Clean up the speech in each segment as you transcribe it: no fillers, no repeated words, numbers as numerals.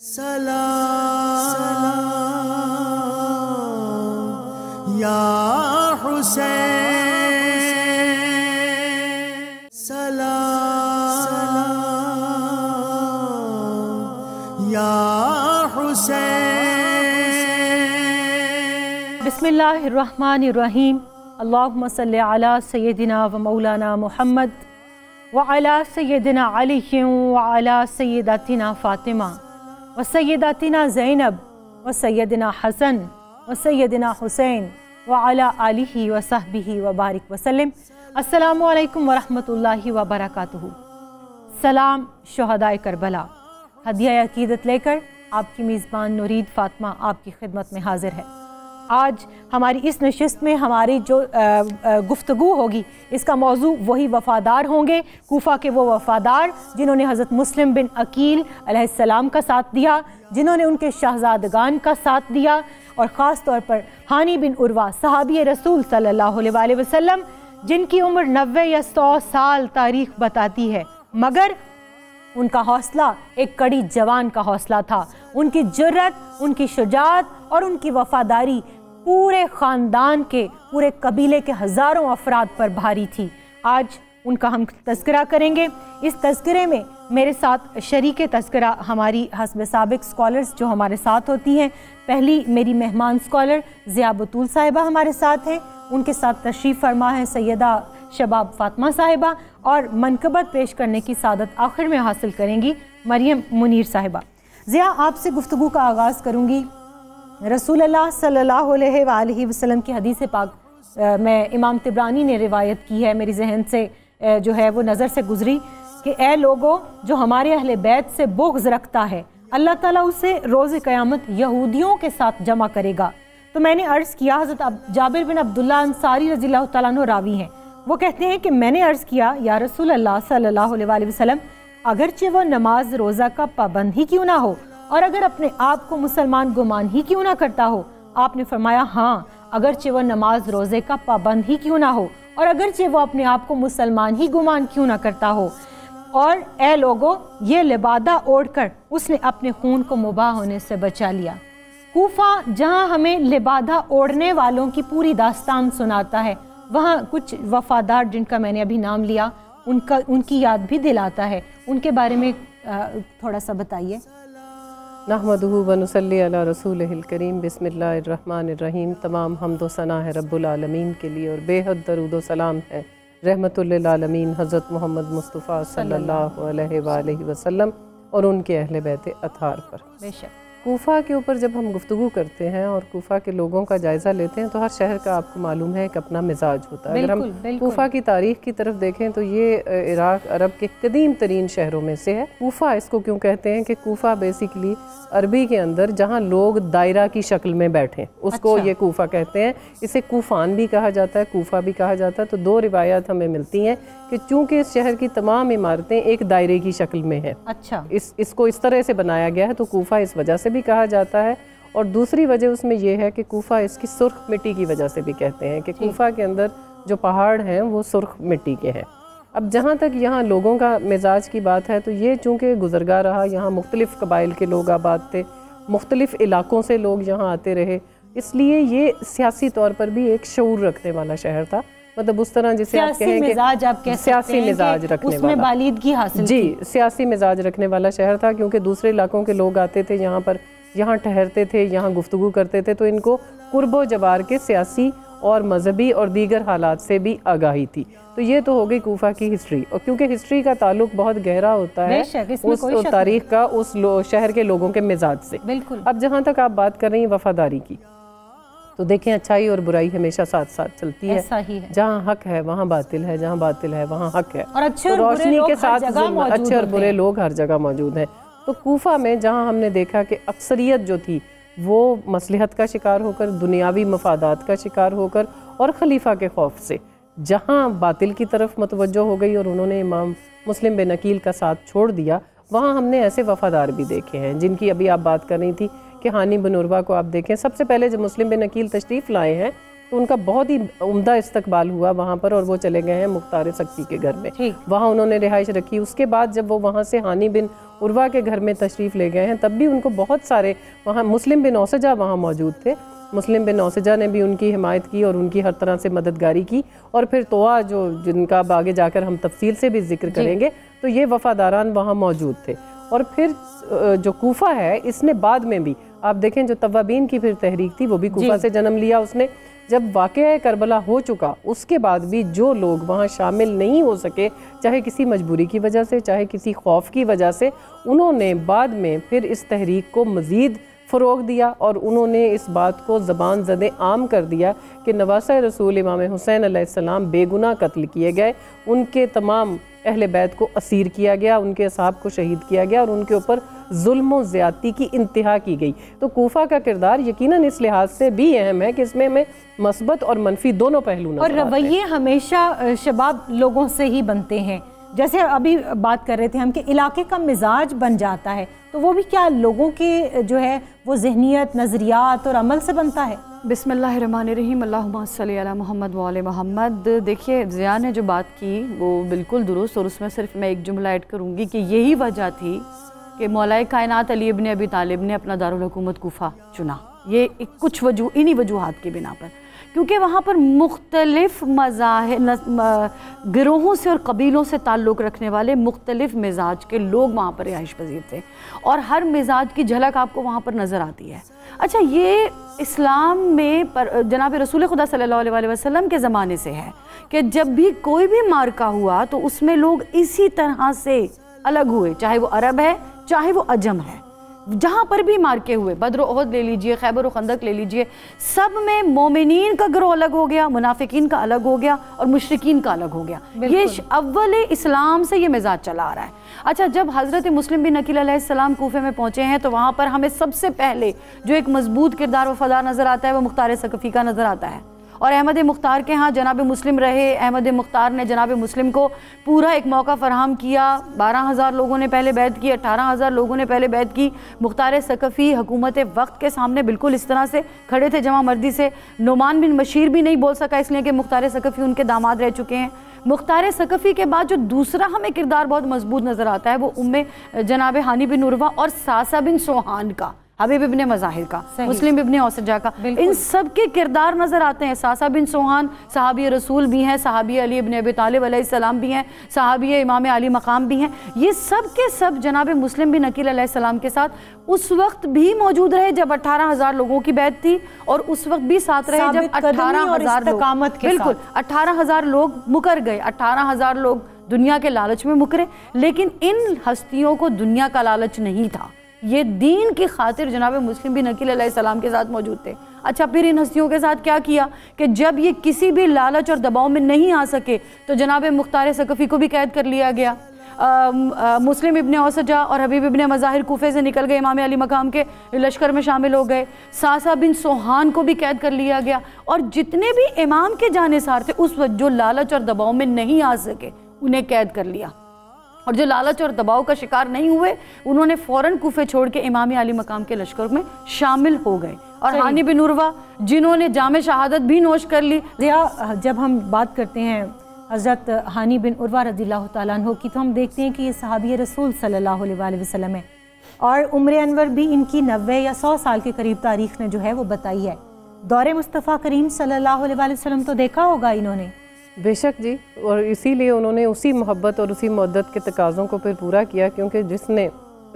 سلام یا حسین، سلام یا حسین۔ بسم اللہ الرحمن الرحیم۔ اللہم صلی علی سیدنا و مولانا محمد وعلی سیدنا علی وعلی سیداتنا فاطمہ و سیداتنا زینب و سیدنا حسن و سیدنا حسین وعلی آلہ و صحبہ وبارک وسلم۔ السلام علیکم ورحمۃ اللہ وبرکاتہ۔ سلام شہدائے کربلا، ہدیہ عقیدت لے کر آپ کی میزبان نورید فاطمہ آپ کی خدمت میں حاضر ہے۔ آج ہماری اس نشست میں ہماری جو گفتگو ہوگی اس کا موضوع وہی وفادار ہوں گے، کوفہ کے وہ وفادار جنہوں نے حضرت مسلم بن عقیل علیہ السلام کا ساتھ دیا، جنہوں نے ان کے شہزادگان کا ساتھ دیا، اور خاص طور پر ہانی بن عروہ صحابی رسول صلی اللہ علیہ وسلم جن کی عمر 90 یا 100 سال تاریخ بتاتی ہے، مگر ان کا حوصلہ ایک کڑی جوان کا حوصلہ تھا۔ ان کی جرت، ان کی شجاعت اور ان کی وفاداری پورے خاندان کے، پورے قبیلے کے ہزاروں افراد پر بھاری تھی۔ آج ان کا ہم تذکرہ کریں گے۔ اس تذکرے میں میرے ساتھ شریک تذکرہ ہماری حسب سابق سکولرز جو ہمارے ساتھ ہوتی ہیں، پہلی میری مہمان سکولر ضیاء بطول صاحبہ ہمارے ساتھ ہیں، ان کے ساتھ تشریف فرما ہے سیدہ شباب فاطمہ صاحبہ، اور منقبت پیش کرنے کی سعادت آخر میں حاصل کریں گی مریم منیر صاحبہ۔ ضیاء، آپ سے گفتگو کا آغاز کروں گی۔ رسول اللہ صلی اللہ علیہ وآلہ وسلم کی حدیث پاک میں امام طبرانی نے روایت کی ہے، میری ذہن سے جو ہے وہ نظر سے گزری کہ اے لوگو، جو ہمارے اہل بیت سے بغض رکھتا ہے اللہ تعالیٰ اسے روز قیامت یہودیوں کے ساتھ جمع کرے گا۔ تو میں نے عرض کیا، حضرت جابر بن عبداللہ انصاری رضی اللہ تعالیٰ عنہ راوی ہیں، وہ کہتے ہیں کہ میں نے عرض کیا یا رسول اللہ صلی اللہ علیہ وسلم، اگرچہ وہ نماز روزہ کا پابند ہی کیوں نہ ہو اور اگر اپنے آپ کو مسلمان گمان ہی کیوں نہ کرتا ہو، آپ نے فرمایا ہاں، اگرچہ وہ نماز روزے کا پابند ہی کیوں نہ ہو اور اگرچہ وہ اپنے آپ کو مسلمان ہی گمان کیوں نہ کرتا ہو، اور اے لوگو، یہ لبادہ اوڑھ کر اس نے اپنے خون کو مباح ہونے سے بچا لیا۔ کوفہ جہاں ہمیں لبادہ اوڑھنے والوں کی پوری داستان سناتا ہے، وہاں کچھ وفادار جن کا میں نے ابھی نام لیا ان کی یاد بھی دلاتا ہے، ان کے بارے میں تھوڑا سا بتائیے۔ نحمدہ ونصلی علی رسولہ الکریم۔ بسم اللہ الرحمن الرحیم۔ تمام حمد و ثنا ہے رب العالمین کے لیے، اور بے حد درود و سلام ہے رحمت للعالمین حضرت محمد مصطفیٰ صلی اللہ علیہ وآلہ وسلم اور ان کے اہل بیت اطہار پر۔ بے شک۔ کوفہ کے اوپر جب ہم گفتگو کرتے ہیں اور کوفہ کے لوگوں کا جائزہ لیتے ہیں تو ہر شہر کا آپ کو معلوم ہے ایک اپنا مزاج ہوتا ہے۔ اگر ہم کوفہ کی تاریخ کی طرف دیکھیں تو یہ عراق عرب کے قدیم ترین شہروں میں سے ہے۔ کوفہ اس کو کیوں کہتے ہیں کہ کوفہ بیسیکلی عربی کے اندر جہاں لوگ دائرہ کی شکل میں بیٹھیں اس کو یہ کوفہ کہتے ہیں۔ اسے کوفان بھی کہا جاتا ہے، کوفہ بھی کہا جاتا ہے۔ تو دو روایات ہمیں ملتی ہیں کہ چونکہ اس شہر کی تمام عمارتیں ایک دائرے کی شکل میں ہیں، اچھا، اس کو اس طرح سے بنایا گیا ہے تو کوفہ اس وجہ سے بھی کہا جاتا ہے۔ اور دوسری وجہ اس میں یہ ہے کہ کوفہ اس کی سرخ مٹی کی وجہ سے بھی کہتے ہیں کہ کوفہ کے اندر جو پہاڑ ہیں وہ سرخ مٹی کے ہیں۔ اب جہاں تک یہاں لوگوں کا مزاج کی بات ہے تو یہ چونکہ گزرگاہ رہا، یہاں مختلف قبائل کے لوگ آباد تھے، مختلف علاقوں سے لوگ یہاں آتے رہے، اس لیے یہ سیاسی طور پر بھی ایک شعور رکھنے والا شہر تھا۔ مطلب اس طرح جسے آپ کہیں کہ سیاسی مزاج رکھنے والا، بالیدگی حاصل، جی، سیاسی مزاج رکھنے والا شہر تھا، کیونکہ دوسرے علاقوں کے لوگ آتے تھے یہاں پر، یہاں ٹھہرتے تھے، یہاں گفتگو کرتے تھے، تو ان کو قرب و جوار کے سیاسی اور مذہبی اور دیگر حالات سے بھی آگاہی تھی۔ تو یہ تو ہو گئی کوفہ کی ہسٹری، اور کیونکہ ہسٹری کا تعلق بہت گہرا ہوتا ہے اس تاریخ کا اس شہر کے لوگوں کے مزاج سے۔ بالکل۔ اب جہاں تک آپ بات کر رہی ہیں وفاداری کی، تو دیکھیں اچھائی اور برائی ہمیشہ ساتھ ساتھ چلتی ہے۔ جہاں حق ہے وہاں باطل ہے، جہاں باطل ہے وہاں حق ہے، اور روشنی کے ساتھ اچھے اور برے لوگ ہر جگہ موجود ہیں۔ تو کوفہ میں جہاں ہم نے دیکھا کہ اکثریت جو تھی وہ مصلحت کا شکار ہو کر، دنیاوی مفادات کا شکار ہو کر اور خلیفہ کے خوف سے جہاں باطل کی طرف متوجہ ہو گئی اور انہوں نے امام مسلم بن عقیل کا ساتھ چھوڑ دیا، وہاں ہم نے ایسے وفادار بھی دیکھے ہیں جن کی ابھی آپ بات کر رہی تھی کہ ہانی بن عروہ کو آپ دیکھیں۔ سب سے پہلے جب مسلم بن عقیل تشریف لائے ہیں تو ان کا بہت ہی عمدہ استقبال ہوا وہاں پر، اور وہ چلے گئے ہیں مختار سقفی کے گھر میں، وہاں انہوں نے رہائش رکھی۔ اس کے بعد جب وہ وہاں سے ہانی بن عروہ کے گھر میں تشریف لے گئے ہیں، تب بھی ان کو بہت سارے وہاں مسلم بن اوسجہ وہاں موجود تھے، مسلم بن اوسجہ نے بھی ان کی حمایت کی اور ان کی ہر طرح سے مددگاری کی، اور پھر طوع جو جن کا آگے جا کر ہم تفصیل سے بھی ذکر کریں گے، تو یہ وفاداران وہاں موجود تھے۔ اور پھر جو کوفہ ہے اس نے بعد میں بھی آپ دیکھیں جو توابین کی پھر تحریک تھی وہ بھی کوفہ سے جنم لیا اس نے۔ جب واقعہ کربلا ہو چکا اس کے بعد بھی جو لوگ وہاں شامل نہیں ہو سکے، چاہے کسی مجبوری کی وجہ سے چاہے کسی خوف کی وجہ سے، انہوں نے بعد میں پھر اس تحریک کو مزید فروغ دیا اور انہوں نے اس بات کو زبان زدِ عام کر دیا کہ نواسۂ رسول امام حسین علیہ السلام بے گناہ قتل کیے گئے، ان کے تمام اہل بیت کو اسیر کیا گیا، ان کے اصحاب کو شہید کیا گیا اور ان کے اوپر ظلم و زیادتی کی انتہا کی گئی۔ تو کوفہ کا کردار یقیناً اس لحاظ سے بھی اہم ہے کہ اس میں مثبت اور منفی دونوں پہلو نظر آتے ہیں۔ اور رویے ہمیشہ شباب لوگوں سے ہی بنتے ہیں، جیسے ابھی بات کر رہے تھے ہم کہ علاقے کا مزاج بن جاتا ہے، تو وہ بھی کیا لوگوں کے جو ہے وہ ذہنیت، نظریات اور عمل سے بنتا ہے؟ بسم اللہ الرحمن الرحیم، اللہم صلی علی محمد وعلی محمد۔ دیکھیے ضیاء نے جو بات کی وہ بالکل درست، اور اس میں صرف میں ایک جملہ ایڈ کروں گی کہ یہی وجہ تھی کہ مولا کائنات علی ابن ابی طالب نے اپنا دارالحکومت کوفہ چنا، یہ کچھ انہی وجوہات کی بنا پر، کیونکہ وہاں پر مختلف گروہوں سے اور قبیلوں سے تعلق رکھنے والے مختلف مزاج کے لوگ وہاں پر رہائش پذیر تھے، اور ہر مزاج کی جھلک آپ کو وہاں پر نظر آتی ہے۔ اچھا، یہ اسلام میں جناب رسول خدا صلی اللہ علیہ وسلم کے زمانے سے ہے کہ جب بھی کوئی بھی مارکہ ہوا تو اس میں لوگ اسی طرح سے الگ ہوئے، چاہے وہ عرب ہے چاہے وہ عجم ہے، جہاں پر بھی مارکے ہوئے، بدر و احد لے لیجئے، خیبر و خندق لے لیجئے، سب میں مومنین کا گروہ الگ ہو گیا، منافقین کا الگ ہو گیا اور مشرکین کا الگ ہو گیا۔ یہ اول اسلام سے یہ مزاج چلا آ رہا ہے۔ اچھا، جب حضرت مسلم بن عقیل علیہ السلام کوفے میں پہنچے ہیں تو وہاں پر ہمیں سب سے پہلے جو ایک مضبوط کردار وفادار نظر آتا ہے وہ مختار ثقفی کا نظر آتا ہے، اور احمد مختار کے ہاں جناب مسلم رہے۔ احمد مختار نے جناب مسلم کو پورا ایک موقع فراہم کیا، 12,000 لوگوں نے پہلے بیعت کی، 18,000 لوگوں نے پہلے بیعت کی۔ مختار ثقفی حکومت وقت کے سامنے بالکل اس طرح سے کھڑے تھے جمع مردی سے، نعمان بن بشیر بھی نہیں بول سکا اس لیے کہ مختار ثقفی ان کے داماد رہ چکے ہیں۔ مختار ثقفی کے بعد جو دوسرا ہمیں کردار بہت مضبوط نظر آتا ہے وہ جناب ہانی بن عروہ اور ساسا بن سوہان کا، حبیب ابن مظاہر کا، مسلم ابن اوسجہ کا، ان سب کے کردار نظر آتے ہیں۔ ساسا بن سوہان صحابی رسول بھی ہیں، صحابی علی ابن ابی طالب علیہ السلام بھی ہیں، صحابی امام علی مقام بھی ہیں، یہ سب کے سب جناب مسلم بن عقیل علیہ السلام کے ساتھ اس وقت بھی موجود رہے جب 18,000 لوگوں کی بیعت تھی، اور اس وقت بھی ساتھ رہے جب 18,000 لوگ، بالکل 18,000 لوگ مکر گئے، 18,000 لوگ دنیا کے لالچ میں مکرے، لیکن ان ہستیوں کو دنیا کا لالچ نہیں تھا، یہ دین کی خاطر جناب مسلم بن عقیل علیہ السلام کے ساتھ موجود تھے۔ اچھا، پھر ان ہستیوں کے ساتھ کیا کیا کہ جب یہ کسی بھی لالچ اور دباؤ میں نہیں آ سکے تو جناب مختار ثقفی کو بھی قید کر لیا گیا۔ مسلم ابن اوسجہ اور حبیب ابن مظاہر کوفے سے نکل گئے، امام علی مقام کے لشکر میں شامل ہو گئے۔ ساسا بن سوہان کو بھی قید کر لیا گیا، اور جتنے بھی امام کے جانثار تھے اس وقت جو لالچ اور دباؤ میں نہیں آ سکے انہیں قید کر لیا، اور جو لالچ اور دباؤ کا شکار نہیں ہوئے انہوں نے فوراً کوفے چھوڑ کے امام علی مقام کے لشکر میں شامل ہو گئے۔ اور ہانی بن عروہ جنہوں نے جام شہادت بھی نوش کر لی۔ جب ہم بات کرتے ہیں حضرت ہانی بن عروہ رضی اللہ تعالیٰ عنہ کی تو ہم دیکھتے ہیں کہ یہ صحابی رسول صلی اللہ علیہ وسلم ہے، اور عمر انور بھی ان کی 90 یا 100 سال کے قریب تاریخ نے جو ہے وہ بتائی ہے۔ دور مصطفیٰ کریم صلی اللہ علیہ وسلم تو دیکھا ہوگا انہوں نے۔ بے شک جی، اور اسی لیے انہوں نے اسی محبت اور اسی مودت کے تقاضوں کو پھر پورا کیا، کیونکہ جس نے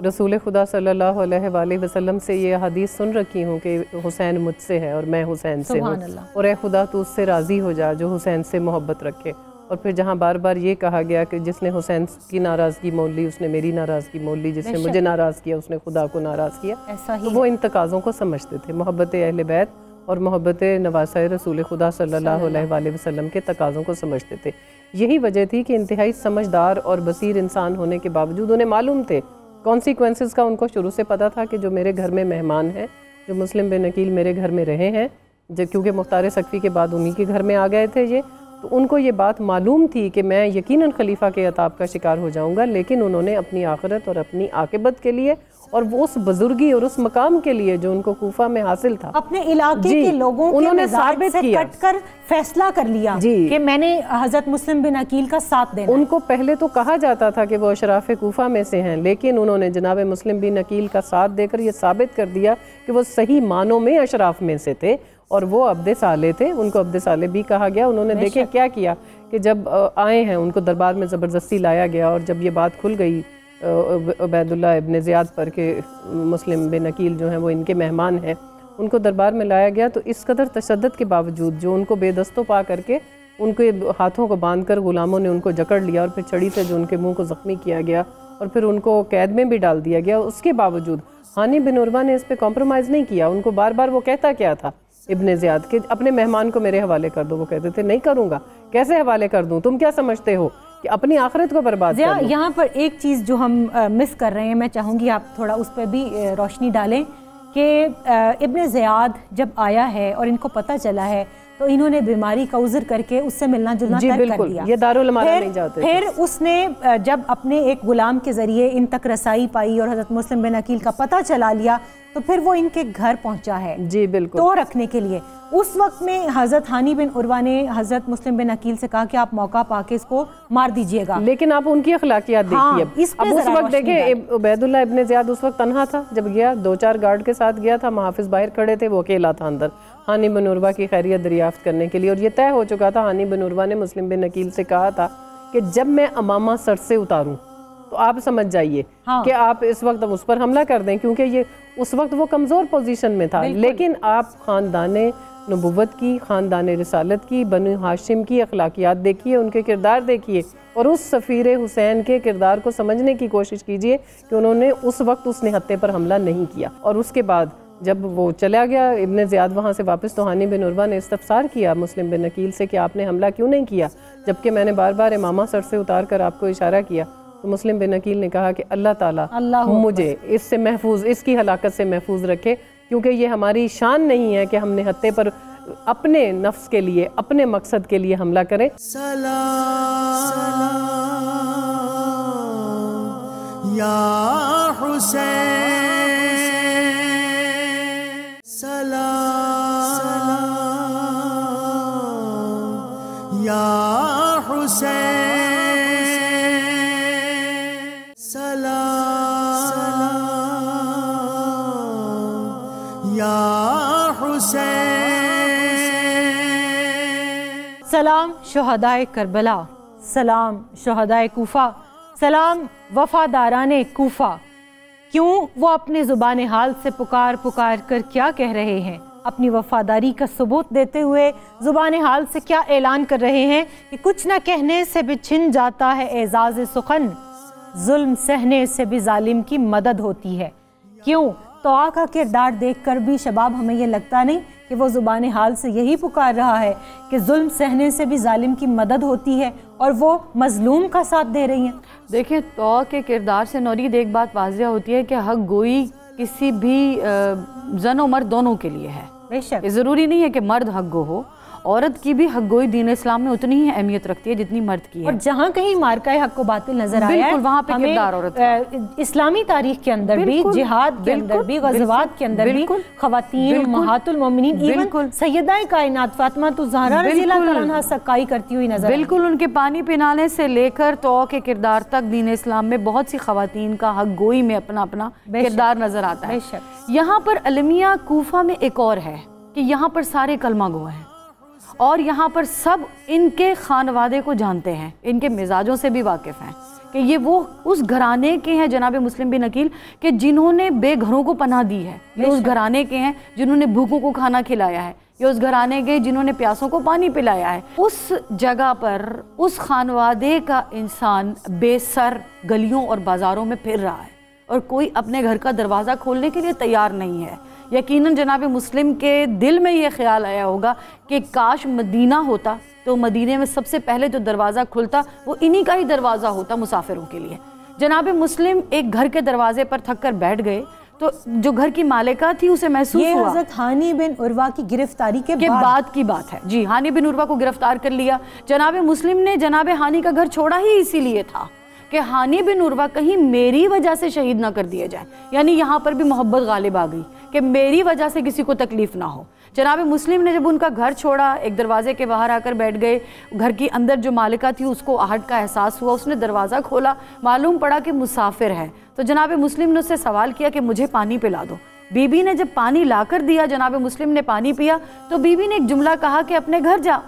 رسول خدا صلی اللہ علیہ وآلہ وسلم سے یہ حدیث سن رکھی ہوں کہ حسین مجھ سے ہے اور میں حسین سے ہوں، اور اے خدا تو اس سے راضی ہو جا جو حسین سے محبت رکھے، اور پھر جہاں بار بار یہ کہا گیا کہ جس نے حسین کی ناراضگی مول لی اس نے میری ناراضگی مول لی، جس نے مجھے ناراض کیا اس نے خدا کو ناراض کیا، تو وہ ان تقاضوں کو سمجھتے تھے، محبت اہل بیت اور محبت نواسہ رسول خدا صلی اللہ علیہ وآلہ وسلم کے تقاضوں کو سمجھتے تھے۔ یہی وجہ تھی کہ انتہائی سمجھدار اور بصیر انسان ہونے کے باوجود انہیں معلوم تھے کانسیکوینسز کا، ان کو شروع سے پتہ تھا کہ جو میرے گھر میں مہمان ہیں، جو مسلم بن عقیل میرے گھر میں رہے ہیں، کیونکہ مختار ثقفی کے بعد انہی کے گھر میں آ گئے تھے یہ، تو ان کو یہ بات معلوم تھی کہ میں یقیناً خلیفہ کے عطاب کا شکار ہو جاؤں گا، لیکن انہوں نے اپنی آخرت اور اپنی عاقبت کے لیے اور وہ اس بزرگی اور اس مقام کے لیے جو ان کو کوفہ میں حاصل تھا، اپنے علاقے کے لوگوں کے مزاج سے کٹ کر فیصلہ کر لیا کہ میں نے حضرت مسلم بن عقیل کا ساتھ دینا۔ ان کو پہلے تو کہا جاتا تھا کہ وہ اشراف کوفہ میں سے ہیں، لیکن انہوں نے جناب مسلم بن عقیل کا ساتھ دے کر یہ ثابت کر دیا کہ وہ صحیح معنوں میں اشراف میں سے تھے اور وہ عبد صالح تھے۔ ان کو عبد صالح بھی کہا گیا۔ انہوں نے دیکھیں کیا کیا کہ جب آئے ہیں ان کو دربار میں زبردستی لایا گیا، اور جب یہ بات کھل گئی عبید اللہ ابن زیاد پر کہ مسلم بن عقیل جو ہیں وہ ان کے مہمان ہیں، ان کو دربار میں لایا گیا، تو اس قدر تشدد کے باوجود جو ان کو بے دست و پا کر کے ان کے ہاتھوں کو باندھ کر غلاموں نے ان کو جکڑ لیا، اور پھر چھڑی سے جو ان کے منہ کو زخمی کیا گیا اور پھر ان کو قید میں بھی ڈال دیا گیا، اس کے باوجود ہانی بن عروہ نے اس پہ کمپرومائز نہیں کیا۔ ان کو بار بار وہ کہتا کیا تھا ابن زیاد کہ اپنے مہمان کو میرے حوالے کر دو، وہ کہتے تھے نہیں کروں گا، کیسے حوالے کر دوں، تم کیا سمجھتے ہو کہ اپنی آخرت کو برباد کر دوں۔ یہاں پر ایک چیز جو ہم مس کر رہے ہیں، میں چاہوں گی آپ تھوڑا اس پہ بھی روشنی ڈالیں کہ ابن زیاد جب آیا ہے اور ان کو پتہ چلا ہے تو انہوں نے بیماری کا عذر کر کے اس سے ملنا جلنا ترک کر دیا۔ یہ دارالامانہ نہیں جاتے۔ پھر اس نے جب اپنے ایک غلام کے ذریعے ان تک رسائی پائی اور حضرت مسلم بن عقیل کا پتہ چلا لیا، تو پھر وہ ان کے گھر پہنچا ہے جی بالکل تو رکھنے کے لیے۔ اس وقت میں حضرت ہانی بن عروہ نے حضرت مسلم بن عقیل سے کہا کہ آپ موقع پا کے اس کو مار دیجئے گا، لیکن آپ ان کی اخلاقیات دیکھیے۔ اب اس وقت دیکھیں عبید اللہ ابن زیاد اس وقت تنہا تھا، جب گیا 2-4 گارڈ کے ساتھ گیا تھا، محافظ باہر کھڑے تھے، وہ اکیلا تھا اندر ہانی بن عروہ کی خیریت دریافت کرنے کے لیے، اور یہ طے ہو چکا تھا۔ ہانی بن عروہ نے مسلم بن عقیل سے کہا تھا کہ جب میں امامہ سر سے اتاروں تو آپ سمجھ جائیے کہ آپ اس وقت اس پر حملہ کر دیں، کیونکہ یہ اس وقت وہ کمزور پوزیشن میں تھا، لیکن آپ خاندان نبوت کی، خاندان رسالت کی، بنو ہاشم کی اخلاقیات دیکھیے، ان کے کردار دیکھیے، اور اس سفیر حسین کے کردار کو سمجھنے کی کوشش کیجئے کہ انہوں نے اس وقت اس نہتے پر حملہ نہیں کیا۔ اور اس کے بعد جب وہ چلا گیا ابن زیاد وہاں سے واپس، تو ہانی بن عروہ نے استفسار کیا مسلم بن عقیل سے کہ آپ نے حملہ کیوں نہیں کیا، جبکہ میں نے بار بار امامہ سر سے اتار کر آپ کو اشارہ کیا۔ تو مسلم بن عقیل نے کہا کہ اللہ تعالیٰ مجھے اس سے محفوظ، اس کی ہلاکت سے محفوظ رکھے، کیونکہ یہ ہماری شان نہیں ہے کہ ہم نہتے پر اپنے نفس کے لیے، اپنے مقصد کے لیے حملہ کریں۔ سلام یا حسین، سلام یا حسین، سلام یا حسین، سلام شہدائے کربلا، سلام شہدائے کوفہ، سلام وفاداران کوفہ۔ کیوں وہ اپنے زبان حال سے پکار پکار کر کیا کہہ رہے ہیں، اپنی وفاداری کا ثبوت دیتے ہوئے زبان حال سے کیا اعلان کر رہے ہیں کہ کچھ نہ کہنے سے بھی چھن جاتا ہے اعزاز سخن، ظلم سہنے سے بھی ظالم کی مدد ہوتی ہے۔ کیوں طاع کا کردار دیکھ کر بھی شباب ہمیں یہ لگتا نہیں کہ وہ زبان حال سے یہی پکار رہا ہے کہ ظلم سہنے سے بھی ظالم کی مدد ہوتی ہے اور وہ مظلوم کا ساتھ دے رہی ہیں؟ دیکھیں طاع کے کردار سے نورید ایک بات واضح ہوتی ہے کہ حق گوئی کسی بھی زن و مرد دونوں کے لیے ہے۔ بے شک ضروری نہیں ہے کہ مرد حق گو ہو، عورت کی بھی حق گوئی دین اسلام میں اتنی ہی اہمیت رکھتی ہے جتنی مرد کی ہے۔ اور جہاں کہیں مارکہ حق و باطل نظر آیا ہے، بالکل وہاں پہ کردار عورت کا، اسلامی تاریخ کے اندر بھی، جہاد کے اندر بھی، غزوات کے اندر بھی خواتین امہات المومنین، ایون سیدہ کائنات فاطمہ الزہرا رضی اللہ تعالیٰ عنہا سقائی کرتی ہوئی نظر آئی۔ بالکل ان کے پانی پلانے سے لے کر طاع کے کردار تک دین اسلام میں بہت سی خواتین کا حق گوئی میں اپنا اپنا کردار نظر آتا ہے۔ یہاں پر المیہ کوفہ میں ایک اور ہے کہ یہاں پر سارے کلمہ گو ہیں، اور یہاں پر سب ان کے خانوادے کو جانتے ہیں، ان کے مزاجوں سے بھی واقف ہیں کہ یہ وہ اس گھرانے کے ہیں جناب مسلم بن عقیل کہ جنہوں نے بے گھروں کو پناہ دی ہے، یہ اس گھرانے کے ہیں جنہوں نے بھوکوں کو کھانا کھلایا ہے، یہ اس گھرانے کے جنہوں نے پیاسوں کو پانی پلایا ہے۔ اس جگہ پر اس خانوادے کا انسان بے سر گلیوں اور بازاروں میں پھر رہا ہے اور کوئی اپنے گھر کا دروازہ کھولنے کے لیے تیار نہیں ہے۔ یقیناً جناب مسلم کے دل میں یہ خیال آیا ہوگا کہ کاش مدینہ ہوتا تو مدینے میں سب سے پہلے جو دروازہ کھلتا وہ انہی کا ہی دروازہ ہوتا مسافروں کے لیے۔ جناب مسلم ایک گھر کے دروازے پر تھک کر بیٹھ گئے تو جو گھر کی مالکہ تھی اسے محسوس یہ ہوا. حضرت ہانی بن عروہ کی گرفتاری کے بعد کی بات ہے. جی, ہانی بن عروہ کو گرفتار کر لیا. جناب مسلم نے جناب ہانی کا گھر چھوڑا ہی اسی لیے تھا کہ ہانی بن عروہ کہیں میری وجہ سے شہید نہ کر دیا جائے. یعنی یہاں پر بھی محبت غالب آ گئی کہ میری وجہ سے کسی کو تکلیف نہ ہو. جناب مسلم نے جب ان کا گھر چھوڑا, ایک دروازے کے باہر آ کر بیٹھ گئے. گھر کی اندر جو مالکہ تھی اس کو آہٹ کا احساس ہوا, اس نے دروازہ کھولا, معلوم پڑا کہ مسافر ہے. تو جناب مسلم نے اس سے سوال کیا کہ مجھے پانی پلا دو. بی بی نے جب پانی لا کر دیا, جناب مسلم نے پانی پیا, تو بی بی نے ایک جملہ کہا کہ اپنے گھر جا.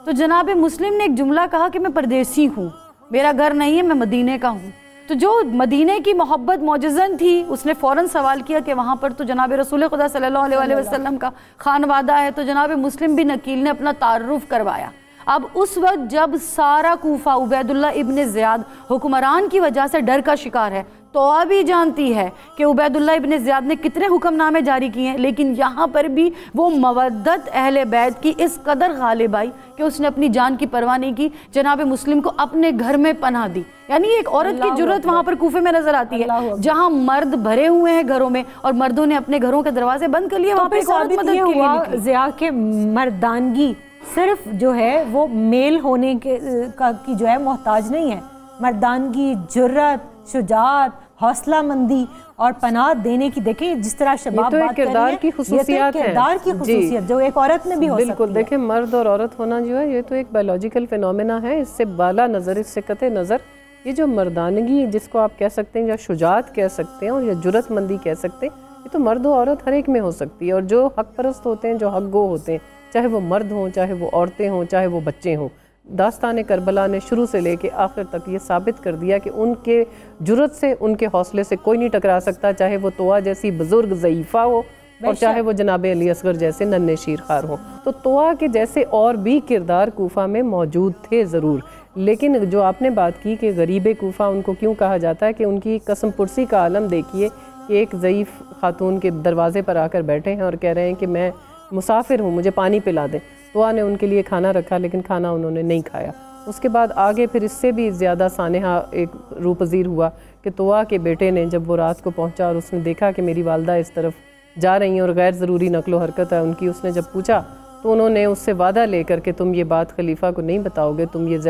تو جناب مسلم نے ایک جملہ کہا کہ میں پردیسی ہوں, میرا گھر نہیں ہے, میں مدینے کا ہوں. تو جو مدینے کی محبت معجزن تھی, اس نے فوراً سوال کیا کہ وہاں پر تو جناب رسول خدا صلی اللہ علیہ وسلم کا خانوادہ ہے. تو جناب مسلم بن عقیل نے اپنا تعارف کروایا. اب اس وقت جب سارا کوفہ عبید اللہ ابن زیاد حکمران کی وجہ سے ڈر کا شکار ہے, توآ بھی جانتی ہے کہ عبید اللہ ابن زیاد نے کتنے حکم نامے جاری کیے ہیں, لیکن یہاں پر بھی وہ مودت اہل بیت کی اس قدر غالب آئی کہ اس نے اپنی جان کی پرواہ نہیں کی, جناب مسلم کو اپنے گھر میں پناہ دی. یعنی ایک عورت کی جرت وہاں پر کوفے میں نظر آتی ہے, جہاں مرد بھرے ہوئے ہیں گھروں میں اور مردوں نے اپنے گھروں کے دروازے بند کر لیے, وہاں پہ ایک عورت مدد کے لیے نکلی. ضیاء کے مردانگی صرف جو ہے وہ میل ہونے کی جو ہے محتاج نہیں ہے. مردانگی, جرت, شجاعت, حوصلہ مندی اور پناہ دینے کی, دیکھیں جس طرح شباب بات کر رہے ہیں, یہ تو کردار کی خصوصیت جو ایک عورت میں بھی ہو سکتی ہے. بالکل, دیکھیں مرد اور عورت ہونا جو ہے یہ تو ایک بایولوجیکل فینومینا ہے, اس سے بالا نظر, اس سے قطع نظر یہ جو مردانگی جس کو آپ کہہ سکتے ہیں یا شجاعت کہہ سکتے ہیں اور یا جرت مندی کہہ سکتے ہیں, یہ تو مرد و عورت ہر ایک میں ہو سکتی ہے. اور جو حق پرست ہوتے ہیں, جو حق گو ہوتے ہیں, چاہے وہ مرد ہوں, چاہے وہ عورتیں ہوں, چاہے وہ بچے ہوں, داستان کربلا نے شروع سے لے کے آخر تک یہ ثابت کر دیا کہ ان کے جرت سے, ان کے حوصلے سے کوئی نہیں ٹکرا سکتا, چاہے وہ طویٰ جیسی بزرگ ضعیفہ ہو اور چاہے وہ جناب علی اصغر جیسے ننھے شیرخوار ہوں. تو طویٰ کے جیسے اور بھی کردار کوفہ میں موجود تھے ضرور, لیکن جو آپ نے بات کی کہ غریب کوفہ ان کو کیوں کہا جاتا ہے, کہ ان کی قسم پرسی کا عالم دیکھیے کہ ایک ضعیف خاتون کے دروازے پر آ کر بیٹھے ہیں اور کہہ رہے ہیں کہ میں مسافر ہوں, مجھے پانی پلا دیں. طویٰ نے ان کے لیے کھانا رکھا, لیکن کھانا انہوں نے نہیں کھایا. اس کے بعد آگے پھر اس سے بھی زیادہ سانحہ ایک روپذیر ہوا کہ طویٰ کے بیٹے نے جب وہ رات کو پہنچا اور اس نے دیکھا کہ میری والدہ اس طرف جا رہی ہیں اور غیر ضروری نقل و حرکت ہے ان کی, اس نے جب پوچھا تو انہوں نے اس سے وعدہ لے کر کہ تم یہ بات خلیفہ کو نہیں بتاؤ گے, تم یہ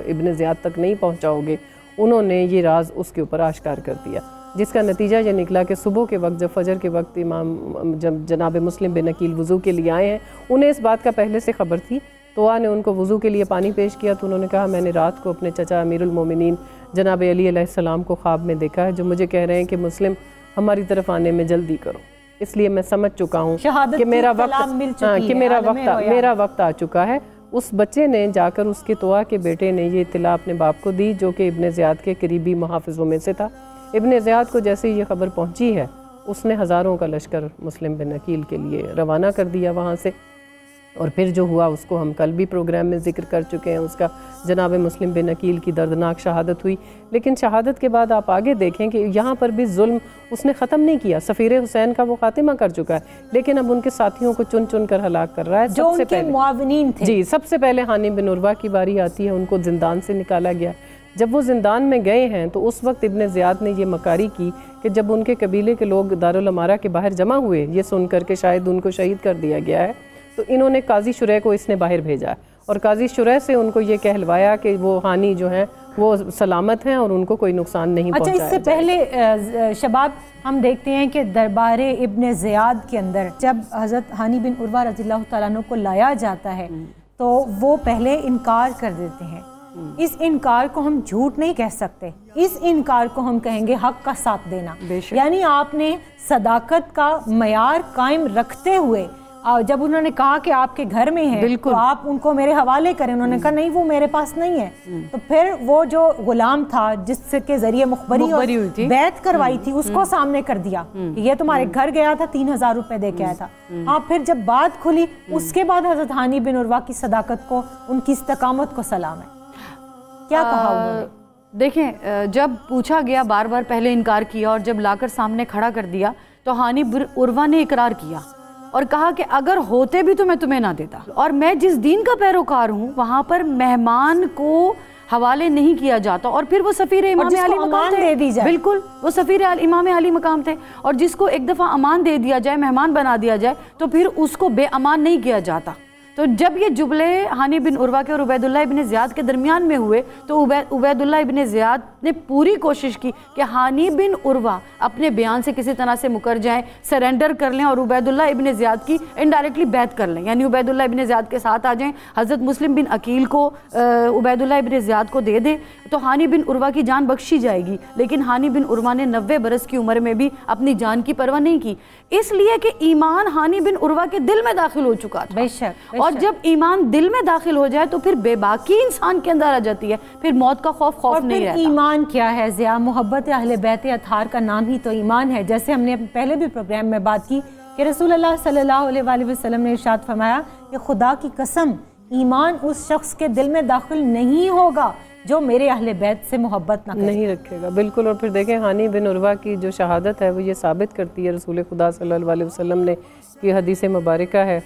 ابن زیاد تک نہیں پہنچاؤ گے, انہوں نے یہ راز اس کے اوپر آشکار کر دیا, جس کا نتیجہ یہ نکلا کہ صبح کے وقت جب فجر کے وقت امام جب جناب مسلم بن عقیل وضو کے لیے آئے ہیں, انہیں اس بات کا پہلے سے خبر تھی. طویٰ نے ان کو وضو کے لیے پانی پیش کیا تو انہوں نے کہا میں نے رات کو اپنے چچا امیر المومنین جناب علی علیہ السلام کو خواب میں دیکھا ہے, جو مجھے کہہ رہے ہیں کہ مسلم ہماری طرف آنے میں جلدی کرو, اس لیے میں سمجھ چکا ہوں کہ میرا وقت آ چکا ہے. اس بچے نے جا کر اس کے طویٰ کے بیٹے نے یہ اطلاع اپنے باپ کو دی, جو کہ ابن زیاد کے قریبی محافظوں میں سے تھا. ابن زیاد کو جیسے یہ خبر پہنچی ہے, اس نے ہزاروں کا لشکر مسلم بن عقیل کے لیے روانہ کر دیا وہاں سے. اور پھر جو ہوا اس کو ہم کل بھی پروگرام میں ذکر کر چکے ہیں, اس کا جناب مسلم بن عقیل کی دردناک شہادت ہوئی. لیکن شہادت کے بعد آپ آگے دیکھیں کہ یہاں پر بھی ظلم اس نے ختم نہیں کیا. سفیر حسین کا وہ خاتمہ کر چکا ہے, لیکن اب ان کے ساتھیوں کو چن چن کر ہلاک کر رہا ہے. جو ان کے معاونین تھے, جی سب سے پہلے ہانی بن عروہ کی باری آتی ہے, ان کو زندان سے نکالا گیا. جب وہ زندان میں گئے ہیں تو اس وقت ابن زیاد نے یہ مکاری کی کہ جب ان کے قبیلے کے لوگ دارالامارہ کے باہر جمع ہوئے یہ سن کر کہ شاید ان کو شہید کر دیا گیا ہے, تو انہوں نے قاضی شریح کو اس نے باہر بھیجا, اور قاضی شریح سے ان کو یہ کہلوایا کہ وہ ہانی جو ہیں وہ سلامت ہیں اور ان کو کوئی نقصان نہیں پہنچایا اچھا, اس سے پہلے شباب ہم دیکھتے ہیں کہ دربار ابن زیاد کے اندر جب حضرت ہانی بن عروہ رضی اللہ تعالیٰ عنہ کو لایا جاتا ہے تو وہ پہلے انکار کر دیتے ہیں. اس انکار کو ہم جھوٹ نہیں کہہ سکتے, اس انکار کو ہم کہیں گے حق کا ساتھ دینا. یعنی آپ نے صداقت کا معیار قائم رکھتے ہوئے جب انہوں نے کہا کہ آپ کے گھر میں ہے تو آپ ان کو میرے حوالے کریں, انہوں نے کہا نہیں وہ میرے پاس نہیں ہے. تو پھر وہ جو غلام تھا جس کے ذریعے مخبری اور بیعت کروائی تھی اس کو سامنے کر دیا کہ یہ تمہارے گھر گیا تھا, 3000 روپے دے کے آیا تھا. ہاں پھر جب بات کھلی اس کے بعد حضرت ہانی بن عروہ کی صداقت کو, ان کی استقامت کو سلام ہے. کیا کہا انہوں نے؟ دیکھیں جب پوچھا گیا بار بار پہلے انکار کیا, اور جب لا کر سامنے کھڑا کر دیا تو ہانی بن عروہ نے اقرار کیا اور کہا کہ اگر ہوتے بھی تو میں تمہیں نہ دیتا, اور میں جس دین کا پیروکار ہوں وہاں پر مہمان کو حوالے نہیں کیا جاتا، اور پھر وہ سفیر امام علی مقام دے دی جائے، بالکل وہ سفیر امام علی مقام تھے، اور جس کو ایک دفعہ امان دے دیا جائے، مہمان بنا دیا جائے، تو پھر اس کو بے امان نہیں کیا جاتا۔ تو جب یہ جبلے ہانی بن عروہ کے اور عبید اللہ ابن زیاد کے درمیان میں ہوئے تو عبید اللہ ابن زیاد نے پوری کوشش کی کہ ہانی بن عروہ اپنے بیان سے کسی طرح سے مکر جائیں، سرنڈر کر لیں، اور عبید اللہ ابن زیاد کی انڈائریکٹلی بیعت کر لیں، یعنی عبید اللہ ابن زیاد کے ساتھ آ جائیں، حضرت مسلم بن عقیل کو عبید اللہ ابن زیاد کو دے دیں تو ہانی بن عروہ کی جان بخشی جائے گی۔ لیکن ہانی بن عروہ نے 90 برس کی عمر میں بھی اپنی جان کی پرواہ نہیں کی، اس لیے کہ ایمان ہانی بن عروہ کے دل میں داخل ہو چکا تھا۔ بے شک، اور جب ایمان دل میں داخل ہو جائے تو پھر بے باکی انسان کے اندر آ جاتی ہے، پھر موت کا خوف نہیں رہتا۔ ایمان کیا ہے ضیاء؟ محبت اہل بیت اطہار کا نام ہی تو ایمان ہے۔ جیسے ہم نے پہلے بھی پروگرام میں بات کی کہ رسول اللہ صلی اللہ علیہ وآلہ وسلم نے ارشاد فرمایا کہ خدا کی قسم ایمان اس شخص کے دل میں داخل نہیں ہوگا جو میرے اہل بیت سے محبت نہیں رکھے گا۔ بالکل، اور پھر دیکھیں ہانی بن عروہ کی جو شہادت ہے وہ یہ ثابت کرتی ہے رسول خدا صلی اللہ علیہ وسلم نے کہ حدیث مبارکہ ہے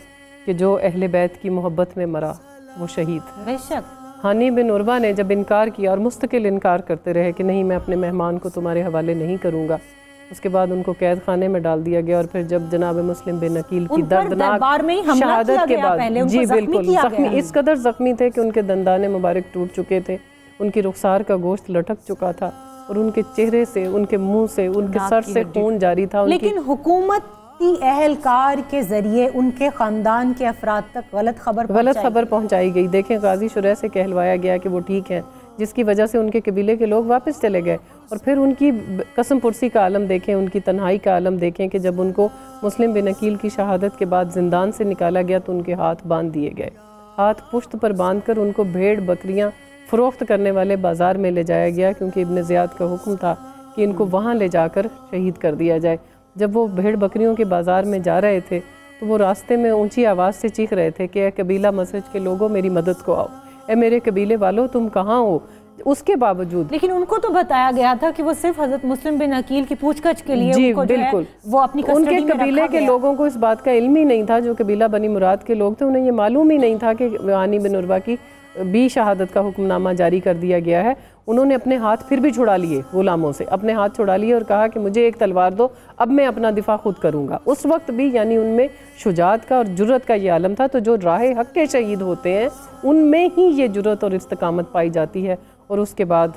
کہ جو اہل بیت کی محبت میں مرا وہ شہید ہے۔ بے شک، ہانی بن عروہ نے جب انکار کیا اور مستقل انکار کرتے رہے کہ نہیں میں اپنے مہمان کو تمہارے حوالے نہیں کروں گا، اس کے بعد ان کو قید خانے میں ڈال دیا گیا، اور پھر جب جناب مسلم بن عقیل کی دردناک شہادت کے بعد جی بالکل زخمی، اس قدر زخمی تھے کہ ان کے دندان مبارک ٹوٹ چکے تھے، ان کی رخسار کا گوشت لٹک چکا تھا، اور ان کے چہرے سے، ان کے منہ سے، ان کے سر سے خون جاری تھا۔ لیکن حکومت اہلکار کے ذریعے ان کے خاندان کے افراد تک غلط خبر پہنچائی گئی۔ دیکھیں غازی شریح سے کہلوایا گیا کہ وہ ٹھیک ہیں، جس کی وجہ سے ان کے قبیلے کے لوگ واپس چلے گئے، اور پھر ان کی قسم پرسی کا عالم دیکھیں، ان کی تنہائی کا عالم دیکھیں کہ جب ان کو مسلم بن عقیل کی شہادت کے بعد زندان سے نکالا گیا تو ان کے ہاتھ باندھ دیے گئے، ہاتھ پشت پر باندھ کر ان کو بھیڑ بکریاں فروخت کرنے والے بازار میں لے جایا گیا، کیونکہ ابن زیاد کا حکم تھا کہ ان کو وہاں لے جا کر شہید کر دیا جائے۔ جب وہ بھیڑ بکریوں کے بازار میں جا رہے تھے تو وہ راستے میں اونچی آواز سے چیخ رہے تھے کہ اے قبیلہ مسرج کے لوگوں میری مدد کو آؤ، اے میرے قبیلے والوں تم کہاں ہو؟ اس کے باوجود لیکن ان کو تو بتایا گیا تھا کہ وہ صرف حضرت مسلم بن عقیل کی پوچھ گچھ کے لیے جی بالکل وہ اپنی ان کے قبیلے کے لوگوں کو اس بات کا علم ہی نہیں تھا، جو قبیلہ بنی مراد کے لوگ تھے انہیں یہ معلوم ہی نہیں تھا کہ ہانی بن عروہ کی بھی شہادت کا حکم نامہ جاری کر دیا گیا ہے۔ انہوں نے اپنے ہاتھ پھر بھی چھڑا لیے، غلاموں سے اپنے ہاتھ چھڑا لیے اور کہا کہ مجھے ایک تلوار دو، اب میں اپنا دفاع خود کروں گا۔ اس وقت بھی یعنی ان میں شجاعت کا اور جرت کا یہ عالم تھا، تو جو راہ حق کے شہید ہوتے ہیں ان میں ہی یہ جرت اور استقامت پائی جاتی ہے۔ اور اس کے بعد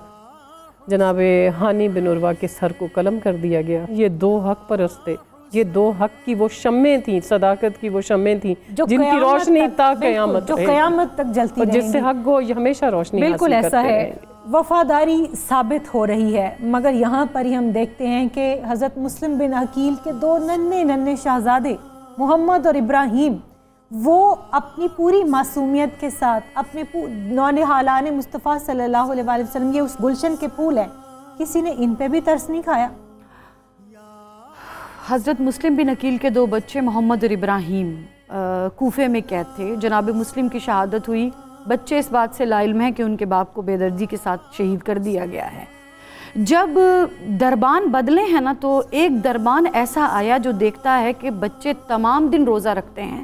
جناب ہانی بن عروہ کے سر کو قلم کر دیا گیا۔ یہ دو حق پرست تھے، یہ دو حق کی وہ شمعیں تھیں، صداقت کی وہ شمعیں تھیں جن کی روشنی تا قیامت جو قیامت تک جلتی رہیں گی، جس سے حق گو ہمیشہ روشنی بالکل ایسا ہے۔ وفاداری ثابت ہو رہی ہے، مگر یہاں پر ہی ہم دیکھتے ہیں کہ حضرت مسلم بن عقیل کے دو ننھے شہزادے محمد اور ابراہیم، وہ اپنی پوری معصومیت کے ساتھ اپنے نونہالان مصطفیٰ صلی اللہ علیہ وآلہ وسلم، یہ اس گلشن کے پھول ہیں، کسی نے ان پہ بھی ترس نہیں کھایا؟ حضرت مسلم بن عقیل کے دو بچے محمد اور ابراہیم کوفے میں قید تھے، جناب مسلم کی شہادت ہوئی، بچے اس بات سے لا علم ہیں کہ ان کے باپ کو بے دردی کے ساتھ شہید کر دیا گیا ہے۔ جب دربان بدلے ہیں نا تو ایک دربان ایسا آیا جو دیکھتا ہے کہ بچے تمام دن روزہ رکھتے ہیں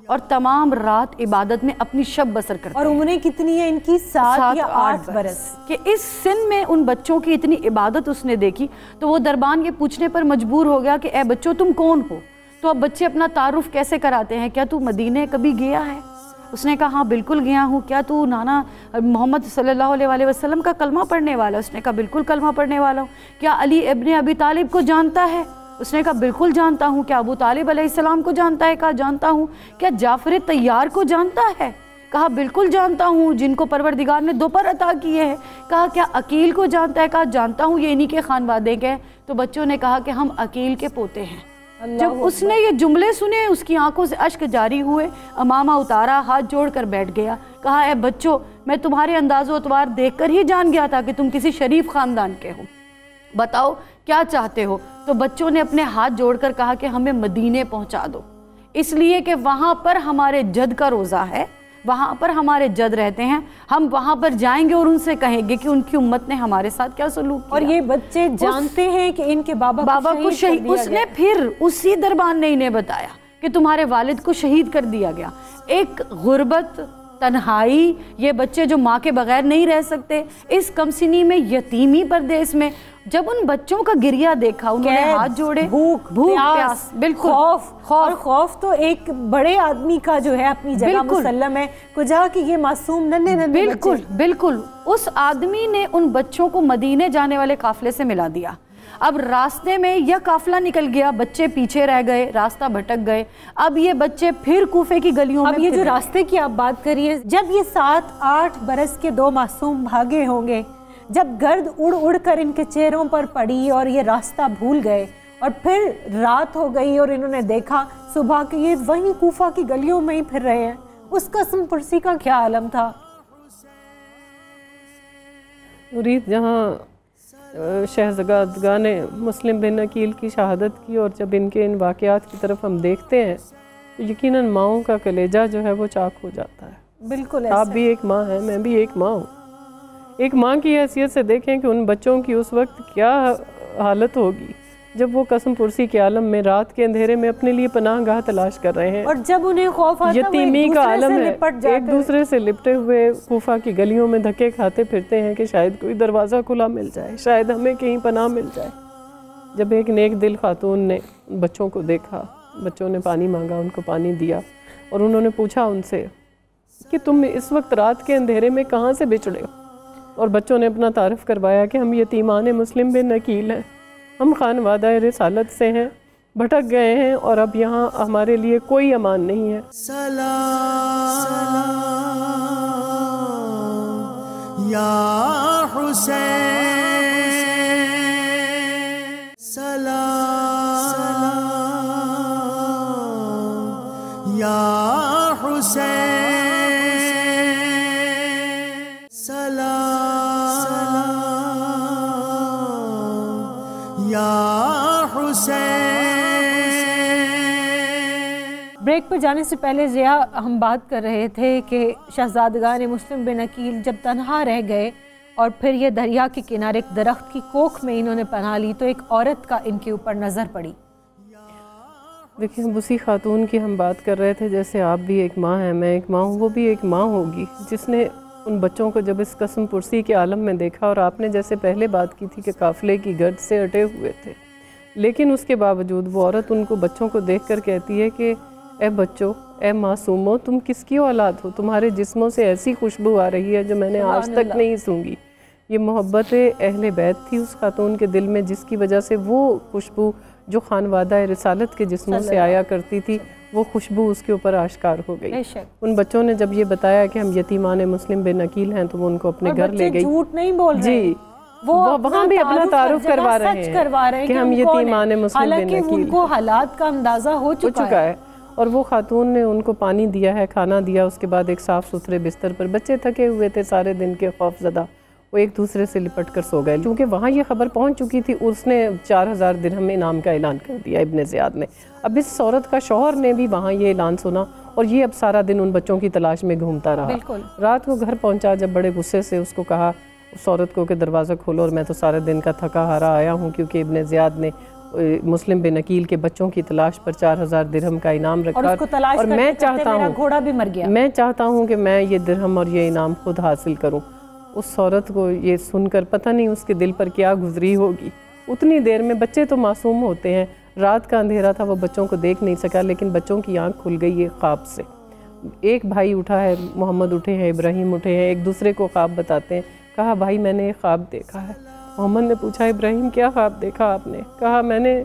اور تمام رات عبادت میں اپنی شب بسر کرتے ہیں۔ اور عمریں کتنی ہیں ان کی؟ 7 یا 8 برس۔ کہ اس سن میں ان بچوں کی اتنی عبادت اس نے دیکھی تو وہ دربان یہ پوچھنے پر مجبور ہو گیا کہ اے بچوں تم کون ہو؟ تو اب بچے اپنا تعارف کیسے کراتے ہیں؟ کیا تو مدینہ کبھی گیا ہے؟ اس نے کہا ہاں بالکل گیا ہوں۔ کیا تو نانا محمد صلی اللہ علیہ وآلہ وسلم کا کلمہ پڑھنے والا؟ اس نے کہا بالکل کلمہ پڑھنے والا ہوں۔ کیا علی ابن ابی طالب کو جانتا ہے؟ اس نے کہا بالکل جانتا ہوں۔ کیا ابو طالب علیہ السلام کو جانتا ہے؟ کہا جانتا ہوں۔ کیا جعفر طیار کو جانتا ہے؟ کہا بالکل جانتا ہوں، جن کو پروردگار نے 2 پر عطا کیے ہیں۔ کہا کیا عقیل کو جانتا ہے؟ کہا جانتا ہوں، یہ انہی کے خانوادے کے۔ تو بچوں نے کہا کہ ہم عقیل کے پوتے ہیں۔ جب اس نے یہ جملے سنے اس کی آنکھوں سے اشک جاری ہوئے، امامہ اتارا، ہاتھ جوڑ کر بیٹھ گیا، کہا اے بچوں میں تمہارے انداز و اعتبار دیکھ کر ہی جان گیا تھا کہ تم کسی شریف خاندان کے ہو، بتاؤ کیا چاہتے ہو؟ تو بچوں نے اپنے ہاتھ جوڑ کر کہا کہ ہمیں مدینے پہنچا دو، اس لیے کہ وہاں پر ہمارے جد کا روزہ ہے، وہاں پر ہمارے جد رہتے ہیں، ہم وہاں پر جائیں گے اور ان سے کہیں گے کہ ان کی امت نے ہمارے ساتھ کیا سلوک کیا۔ اور یہ بچے جانتے ہیں کہ ان کے بابا کو شہید اس نے پھر اسی دربان نے انہیں بتایا کہ تمہارے والد کو شہید کر دیا گیا۔ ایک غربت تنہائی، یہ بچے جو ماں کے بغیر نہیں رہ سکتے، اس کمسنی میں، یتیمی پردیس میں، جب ان بچوں کا گریہ دیکھا، انہوں نے ہاتھ جوڑے، بھوک پیاس، بالکل خوف تو ایک بڑے آدمی کا جو ہے اپنی جگہ مسلم ہے، کجا کہ یہ معصوم ننھے بالکل بالکل اس آدمی نے ان بچوں کو مدینے جانے والے قافلے سے ملا دیا۔ اب راستے میں یہ قافلہ نکل گیا، بچے پیچھے رہ گئے، راستہ بھٹک گئے، اب یہ بچے پھر کوفے کی گلیوں میں، اب یہ جو راستے کی آپ بات کریے، جب یہ 7-8 برس کے 2 معصوم بھاگے ہوں گے، جب گرد اڑ اڑ کر ان کے چہروں پر پڑی اور یہ راستہ بھول گئے اور پھر رات ہو گئی اور انہوں نے دیکھا صبح کہ یہ وہیں کوفہ کی گلیوں میں ہی پھر رہے ہیں، اس قسم پرسی کا کیا عالم تھا؟ نورید، جہاں شہزادگان مسلم بن عقیل کی شہادت کی اور جب ان کے ان واقعات کی طرف ہم دیکھتے ہیں تو یقیناً ماؤں کا کلیجہ جو ہے وہ چاک ہو جاتا ہے۔ بالکل آپ بھی ایک ماں ہیں، میں بھی ایک ماں ہوں۔ ایک ماں کی حیثیت سے دیکھیں کہ ان بچوں کی اس وقت کیا حالت ہوگی جب وہ قسم پرسی کے عالم میں رات کے اندھیرے میں اپنے لیے پناہ گاہ تلاش کر رہے ہیں، اور جب انہیں خوف آتا ہے یتیمی کا عالم ہے، ایک دوسرے سے لپٹے ہوئے کوفہ کی گلیوں میں دھکے کھاتے پھرتے ہیں کہ شاید کوئی دروازہ کھلا مل جائے، شاید ہمیں کہیں پناہ مل جائے۔ جب ایک نیک دل خاتون نے بچوں کو دیکھا، بچوں نے پانی مانگا، ان کو پانی دیا اور انہوں نے پوچھا ان سے کہ تم اس وقت رات کے اندھیرے میں کہاں سے بچھڑے ہو؟ اور بچوں نے اپنا تعارف کروایا کہ ہم یتیمان مسلم بن عقیل ہیں، ہم خانوادہ رسالت سے ہیں، بھٹک گئے ہیں اور اب یہاں ہمارے لیے کوئی امان نہیں ہے۔ سلام یا حسین، سلام یا حسین، بریک پر جانے سے پہلے ضیاء، ہم بات کر رہے تھے کہ شہزادگان مسلم بن عقیل جب تنہا رہ گئے اور پھر یہ دریا کے کنارے ایک درخت کی کوکھ میں انہوں نے پناہ لی تو ایک عورت کا ان کے اوپر نظر پڑی۔ دیکھیں، اسی خاتون کی ہم بات کر رہے تھے، جیسے آپ بھی ایک ماں ہیں، میں ایک ماں ہوں، وہ بھی ایک ماں ہوگی جس نے ان بچوں کو جب اس قسم پرسی کے عالم میں دیکھا، اور آپ نے جیسے پہلے بات کی تھی کہ قافلے کی گرد سے اٹے ہوئے تھے، لیکن اس کے باوجود وہ عورت ان کو بچوں کو دیکھ کر کہتی ہے کہ اے بچوں، اے معصوموں، تم کس کی اولاد ہو؟ تمہارے جسموں سے ایسی خوشبو آ رہی ہے جو میں نے آج تک نہیں سونگی۔ یہ محبت اہل بیت تھی اس خاتون کے دل میں، جس کی وجہ سے وہ خوشبو جو خانوادہ رسالت کے جسموں سے آیا کرتی تھی، وہ خوشبو اس کے اوپر آشکار ہو گئی۔ ان بچوں نے جب یہ بتایا کہ ہم یتیمان مسلم بن عقیل ہیں تو وہ ان کو اپنے گھر لے گئی۔ جھوٹ نہیں بول رہے، جی، وہ وہاں بھی اپنا تعارف کروا رہے ہیں کہ ہم یتیمان مسلم بن عقیل، حالانکہ ان کو حالات کا اندازہ ہو چکا ہے۔ اور وہ خاتون نے ان کو پانی دیا ہے، کھانا دیا، اس کے بعد ایک صاف ستھرے بستر پر، بچے تھکے ہوئے تھے سارے دن کے، خوف زدہ، وہ ایک دوسرے سے لپٹ کر سو گئے، کیونکہ وہاں یہ خبر پہنچ چکی تھی۔ اس نے 4000 درہم انعام کا اعلان کر دیا ابن زیاد نے۔ اب اس عورت کا شوہر نے بھی وہاں یہ اعلان سنا اور یہ اب سارا دن ان بچوں کی تلاش میں گھومتا رہا۔ رات کو گھر پہنچا، جب بڑے غصے سے اس کو کہا اس عورت کو کہ دروازہ کھولو، اور میں تو سارے دن کا تھکا ہارا آیا ہوں، کیونکہ ابن زیاد نے مسلم بن عقیل کے بچوں کی تلاش پر 4000 درہم کا انعام رکھا، اور میں چاہتا ہوں، گھوڑا بھی مر گیا، میں چاہتا ہوں کہ میں یہ درہم اور یہ انعام خود حاصل کروں۔ اس عورت کو یہ سن کر پتہ نہیں اس کے دل پر کیا گزری ہوگی۔ اتنی دیر میں بچے تو معصوم ہوتے ہیں، رات کا اندھیرا تھا، وہ بچوں کو دیکھ نہیں سکا، لیکن بچوں کی آنکھ کھل گئی ہے خواب سے۔ ایک بھائی اٹھا ہے، محمد اٹھے ہیں، ابراہیم اٹھے ہیں، ایک دوسرے کو خواب بتاتے ہیں۔ کہا بھائی میں نے ایک خواب دیکھا ہے۔ محمد نے پوچھا ابراہیم کیا خواب دیکھا آپ نے؟ کہا میں نے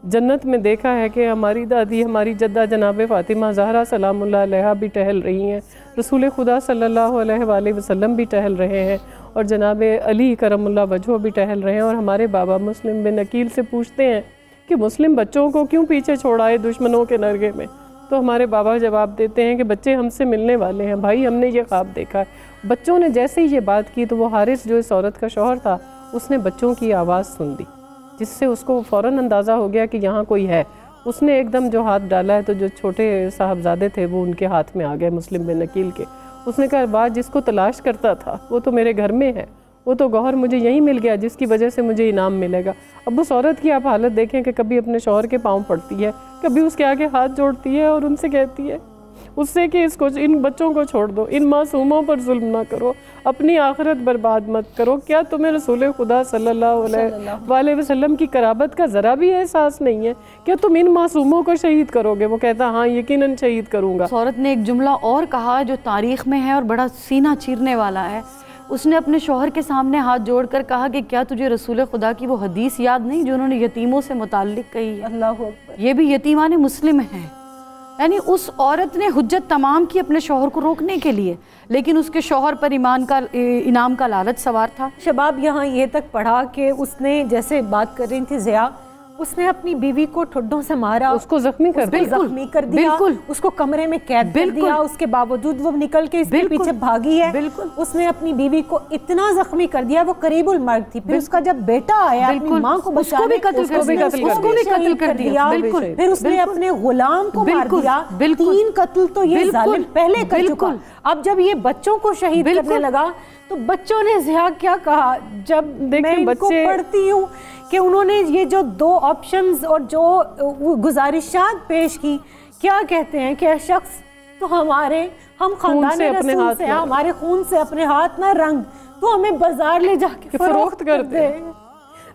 جنت میں دیکھا ہے کہ ہماری دادی، ہماری جدہ جناب فاطمہ زہرا سلام اللہ علیہا بھی ٹہل رہی ہیں، رسول خدا صلی اللہ علیہ وآلہ وسلم بھی ٹہل رہے ہیں، اور جناب علی کرم اللہ وجہہ بھی ٹہل رہے ہیں، اور ہمارے بابا مسلم بن عقیل سے پوچھتے ہیں کہ مسلم بچوں کو کیوں پیچھے چھوڑائے دشمنوں کے نرگے میں؟ تو ہمارے بابا جواب دیتے ہیں کہ بچے ہم سے ملنے والے ہیں بھائی، ہم نے یہ خواب دیکھا ہے۔ بچوں نے جیسے ہی یہ بات کی تو وہ حارث جو اس عورت کا شوہر تھا، اس نے بچوں کی آواز سن لی، جس سے اس کو فوراً اندازہ ہو گیا کہ یہاں کوئی ہے۔ اس نے ایک دم جو ہاتھ ڈالا ہے تو جو چھوٹے صاحبزادے تھے وہ ان کے ہاتھ میں آ گئے مسلم بن عقیل کے۔ اس نے کہا واہ، جس کو تلاش کرتا تھا وہ تو میرے گھر میں ہے، وہ تو گوہر مجھے یہیں مل گیا جس کی وجہ سے مجھے انعام ملے گا۔ اب اس عورت کی آپ حالت دیکھیں کہ کبھی اپنے شوہر کے پاؤں پڑتی ہے، کبھی اس کے آگے ہاتھ جوڑتی ہے اور ان سے کہتی ہے اس سے کہ ان بچوں کو چھوڑ دو، ان معصوموں پر ظلم نہ کرو، اپنی آخرت برباد مت کرو۔ کیا تمہیں رسول خدا صلی اللہ علیہ وسلم کی قرابت کا ذرا بھی احساس نہیں ہے؟ کیا تم ان معصوموں کو شہید کرو گے؟ وہ کہتا ہاں یقیناً شہید کروں گا۔ اس عورت نے ایک جملہ اور کہا جو تاریخ میں ہے اور بڑا سینہ چیرنے والا ہے۔ اس نے اپنے شوہر کے سامنے ہاتھ جوڑ کر کہا کہ کیا تجھے رسول خدا کی وہ حدیث یاد نہیں جو انہوں نے یتیموں سے متعلق کہی ہے؟ اللہ اکبر۔ یہ بھی یتیمان مسلم ہیں۔ یعنی اس عورت نے حجت تمام کی اپنے شوہر کو روکنے کے لیے، لیکن اس کے شوہر پر انعام کا لالچ سوار تھا۔ شباب یہاں یہ تک پڑھا کہ اس نے، جیسے بات کر رہی تھی ضیاء، اس نے اپنی بیوی کو ٹھڈوں سے مارا، اس کو زخمی کر دیا، اس کو کمرے میں قید کر دیا، اس کے باوجود وہ نکل کے اس کے پیچھے بھاگی ہے۔ اس نے اپنی بیوی کو اتنا زخمی کر دیا وہ قریب المرگ تھی۔ پھر اس کا جب بیٹا آیا اپنی ماں کو بچانے، اس کو بھی قتل کر دیا۔ پھر اس نے اپنے غلام کو مار دیا۔ 3 قتل تو یہ ظالم پہلے کر چکا۔ اب جب یہ بچوں کو شہید کرنے لگا تو بچوں نے ضیاء کیا کہا؟ جب میں ان کو پڑھتی ہوں کہ انہوں نے یہ جو 2 آپشنز اور جو گزارشات پیش کی، کیا کہتے ہیں کہ اے شخص تو ہم خاندان رسول سے، ہمارے خون سے اپنے ہاتھ نہ رنگ، تو ہمیں بازار لے جا کے فروخت کر دے۔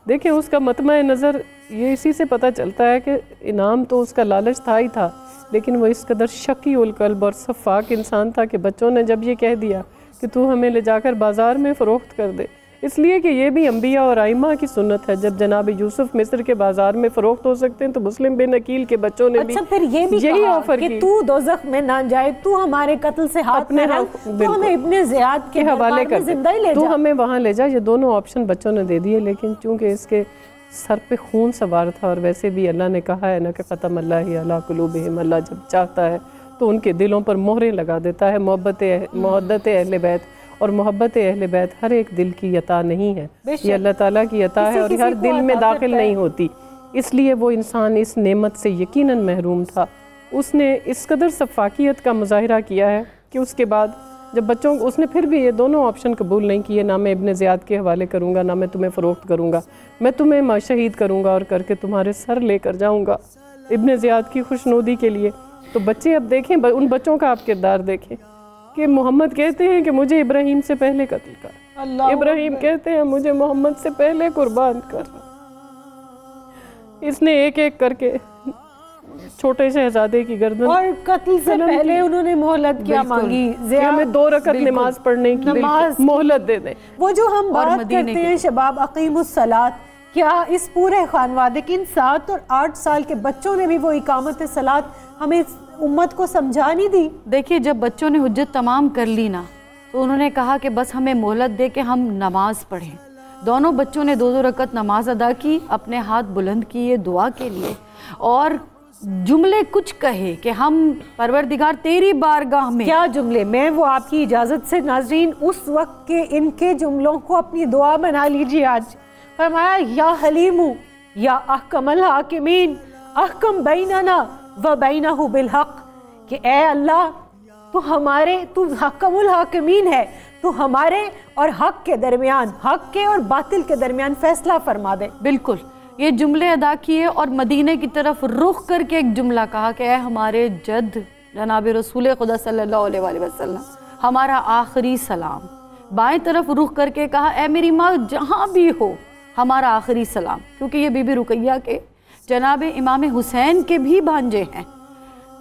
دیکھیں اس کا مطمع نظر یہ اسی سے پتہ چلتا ہے کہ انعام تو اس کا لالچ تھا ہی تھا، لیکن وہ اس قدر شقی القلب اور صفاک انسان تھا کہ بچوں نے جب یہ کہہ دیا کہ تو ہمیں لے جا کر بازار میں فروخت کر دے، اس لیے کہ یہ بھی انبیاء اور ائمہ کی سنت ہے، جب جناب یوسف مصر کے بازار میں فروخت ہو سکتے ہیں تو مسلم بن عقیل کے بچوں نے بھی پھر یہ بھی یہی کہا آفر کہ کی تو دوزخ میں نہ جائے، تو ہمارے قتل سے ہاتھ نہ رکھ، تو ہمیں ابن زیاد کے حوالے کر زندہ ہی لے جا، تو ہمیں وہاں لے جا۔ یہ دونوں آپشن بچوں نے دے دیے، لیکن چونکہ اس کے سر پہ خون سوار تھا، اور ویسے بھی اللہ نے کہا ہے نا کہ ختم اللہ علی قلوبہم، اللہ جب چاہتا ہے تو ان کے دلوں پر مہریں لگا دیتا ہے۔ محبت اہل بیت اور محبت اہل بیت ہر ایک دل کی عطا نہیں ہے، یہ اللہ تعالیٰ کی عطا ہے اور ہر دل میں داخل نہیں ہوتی، اس لیے وہ انسان اس نعمت سے یقیناً محروم تھا۔ اس نے اس قدر صفاکیت کا مظاہرہ کیا ہے کہ اس کے بعد جب بچوں کو، اس نے پھر بھی یہ دونوں آپشن قبول نہیں کیے، نہ میں ابن زیاد کے حوالے کروں گا، نہ میں تمہیں فروخت کروں گا، میں تمہیں شہید کروں گا اور کر کے تمہارے سر لے کر جاؤں گا ابن زیاد کی خوشنودی کے لیے۔ تو بچے اب دیکھیں، ان بچوں کا آپ کردار دیکھیں کہ محمد کہتے ہیں کہ مجھے ابراہیم سے پہلے قتل کر، ابراہیم کہتے ہیں مجھے محمد سے پہلے قربان کر۔ اس نے ایک ایک کر کے چھوٹے شہزادے کی گردن، اور قتل سے پہلے انہوں نے مہلت کیا مانگی، ہمیں 2 رکعت نماز پڑھنے کی مہلت دے دیں۔ وہ جو ہم بات کرتے ہیں شباب اقیم الصلاۃ، کیا اس پورے خانوادے کے ان 7 اور 8 سال کے بچوں نے بھی وہ اقامت صلاۃ ہمیں امت کو سمجھا نہیں دی؟ دیکھیے جب بچوں نے حجت تمام کر لی نا تو انہوں نے کہا کہ بس ہمیں مہلت دے کہ ہم نماز پڑھیں۔ دونوں بچوں نے 2 رکعت نماز ادا کی، اپنے ہاتھ بلند کیے دعا کے لیے، اور جملے کچھ کہے کہ ہم پروردگار تیری بارگاہ میں۔ کیا جملے؟ میں وہ آپ کی اجازت سے ناظرین اس وقت کے ان کے جملوں کو اپنی دعا بنا لیجیے۔ آج فرمایا یا حلیم یا احکم الحاکمین احکم بیننا و بینہ بالحق، کہ اے اللہ تو حکم الحاکمین ہے، تو ہمارے اور حق کے درمیان، حق کے اور باطل کے درمیان فیصلہ فرما دے۔ بالکل یہ جملے ادا کیے اور مدینہ کی طرف رخ کر کے ایک جملہ کہا کہ اے ہمارے جد جناب رسول خدا صلی اللہ علیہ وآلہ وسلم، ہمارا آخری سلام۔ بائیں طرف رخ کر کے کہا اے میری ماں جہاں بھی ہو ہمارا آخری سلام، کیونکہ یہ بی بی رقیہ کے جناب امام حسین کے بھی بھانجے ہیں،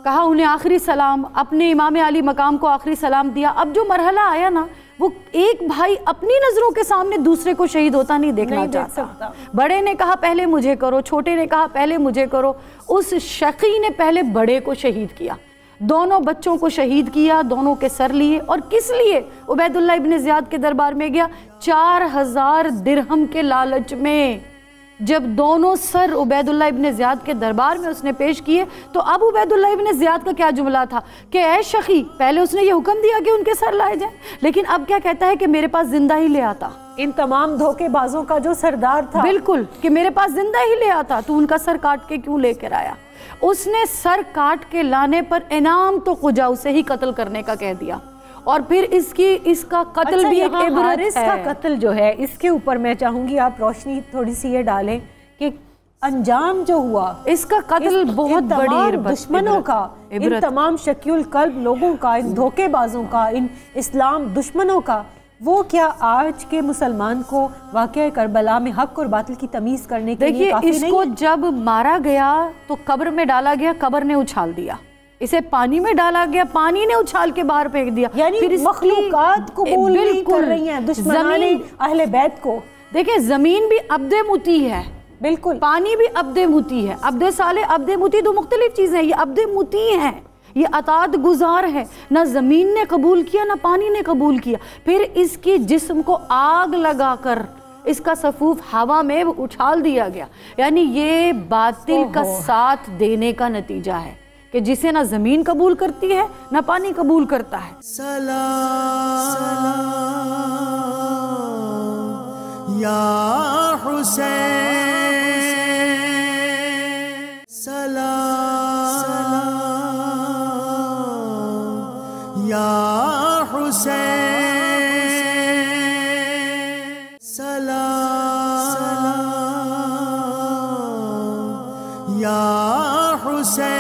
کہا انہیں آخری سلام، اپنے امام علی مقام کو آخری سلام دیا۔ اب جو مرحلہ آیا نا، وہ ایک بھائی اپنی نظروں کے سامنے دوسرے کو شہید ہوتا نہیں دیکھنا چاہتا۔ بڑے نے کہا پہلے مجھے کرو، چھوٹے نے کہا پہلے مجھے کرو، اس شقی نے پہلے بڑے کو شہید کیا، دونوں بچوں کو شہید کیا، دونوں کے سر لیے۔ اور کس لیے؟ عبید اللہ ابن زیاد کے دربار میں گیا 4000 درہم کے لالچ میں۔ جب دونوں سر عبید اللہ ابن زیاد کے دربار میں اس نے پیش کیے تو اب عبید اللہ ابن زیاد کا کیا جملہ تھا کہ اے شقی، پہلے اس نے یہ حکم دیا کہ ان کے سر لائے جائیں، لیکن اب کیا کہتا ہے کہ میرے پاس زندہ ہی لے آتا۔ ان تمام دھوکے بازوں کا جو سردار تھا، بالکل، کہ میرے پاس زندہ ہی لے آتا، تو ان کا سر کاٹ کے کیوں لے کر آیا؟ اس نے سر کاٹ کے لانے پر انعام تو خجا اسے ہی قتل کرنے کا کہہ دیا، اور پھر اس کا قتل بھی ایک عبرت ہے۔ کا قتل جو ہے، اس کے اوپر میں چاہوں گی آپ روشنی تھوڑی سی یہ ڈالیں کہ انجام جو ہوا، اس کا قتل بہت بڑی دشمنوں کا، ان تمام شکی القلب لوگوں کا، ان دھوکے بازوں کا، ان اسلام دشمنوں کا، وہ کیا آج کے مسلمان کو واقعہ کربلا میں حق اور باطل کی تمیز کرنے کے لیے کافی نہیں؟ دیکھیے، اس کو جب مارا گیا تو قبر میں ڈالا گیا، قبر نے اچھال دیا. اسے پانی میں ڈالا گیا، پانی نے اچھال کے باہر پھینک دیا. یعنی مخلوقات قبول نہیں کر رہی ہیں دشمنان اہل بیت کو. دیکھیں، زمین بھی عبد مطیع ہے، بالکل، پانی بھی عبد مطیع ہے. عبد صالح، عبد مطیع دو مختلف چیزیں ہیں. یہ عبد مطیع ہیں، یہ اطاعت گزار ہے. نہ زمین نے قبول کیا، نہ پانی نے قبول کیا. پھر اس کی جسم کو آگ لگا کر اس کا صفوف ہوا میں اچھال دیا گیا. یعنی یہ باطل کا ساتھ دینے کا نتیجہ ہے کہ جسے نہ زمین قبول کرتی ہے نہ پانی قبول کرتا ہے. سلام یا حسین، سلام یا حسین، سلام یا حسین.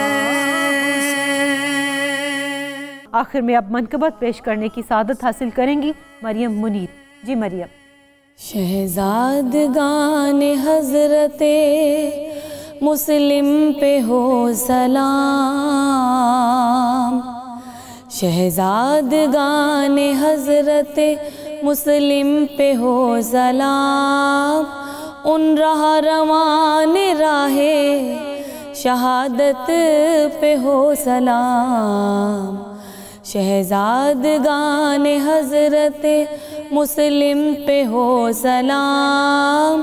آخر میں اب منقبت پیش کرنے کی سعادت حاصل کریں گی مریم منیر. جی مریم. شہزادگان حضرت مسلم پہ ہو سلام، شہزادگان حضرت مسلم پہ ہو سلام، ان راہ روان راہ شہادت پہ ہو سلام، شہزادگان حضرت مسلم پہ ہو سلام،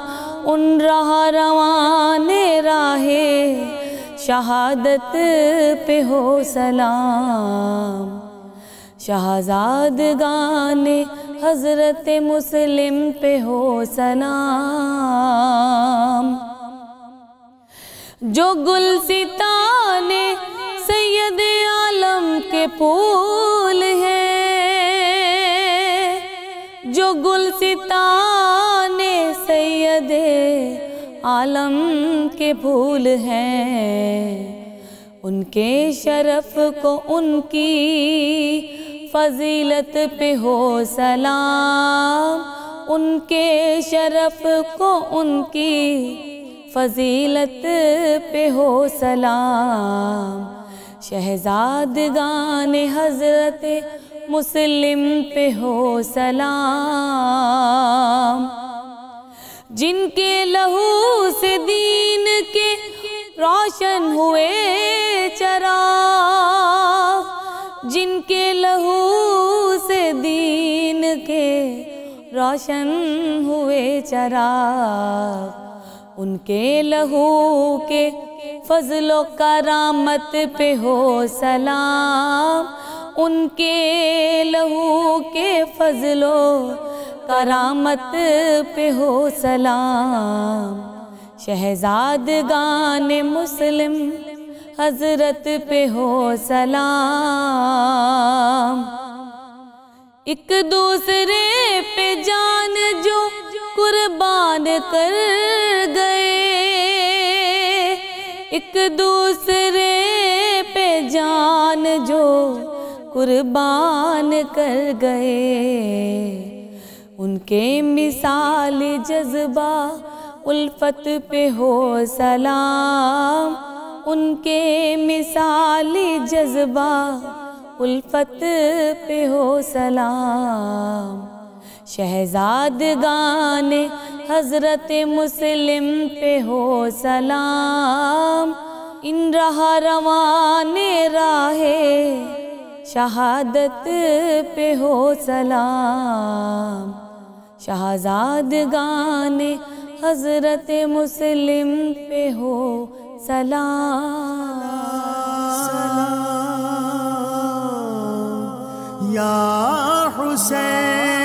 ان راہ روان راہ شہادت پہ ہو سلام، شہزادگان حضرت مسلم پہ ہو سلام. جو گلستان سید عالم کے پھول ہیں، جو گلستان سید عالم کے پھول ہیں، ان کے شرف کو ان کی فضیلت پہ ہو سلام، ان کے شرف کو ان کی فضیلت پہ ہو سلام، شہزادگان حضرت مسلم پہ ہو سلام. جن کے لہو سے دین کے روشن ہوئے چراغ، جن کے لہو سے دین کے روشن ہوئے چراغ، ان کے لہو کے فضل و کرامت پہ ہو سلام، ان کے لہو کے فضل و کرامت پہ ہو سلام، شہزادگان مسلم حضرت پہ ہو سلام. ایک دوسرے پہ جان جو قربان کر گئے، ایک دوسرے پہ جان جو قربان کر گئے، ان کے مثال جذبہ الفت پہ ہو سلام، ان کے مثال جذبہ الفت پہ ہو سلام، شہزادگان حضرت مسلم پہ ہو سلام، ان راہ روان راہ شہادت پہ ہو سلام، شہزادگان حضرت مسلم پہ ہو سلام. یا حسین،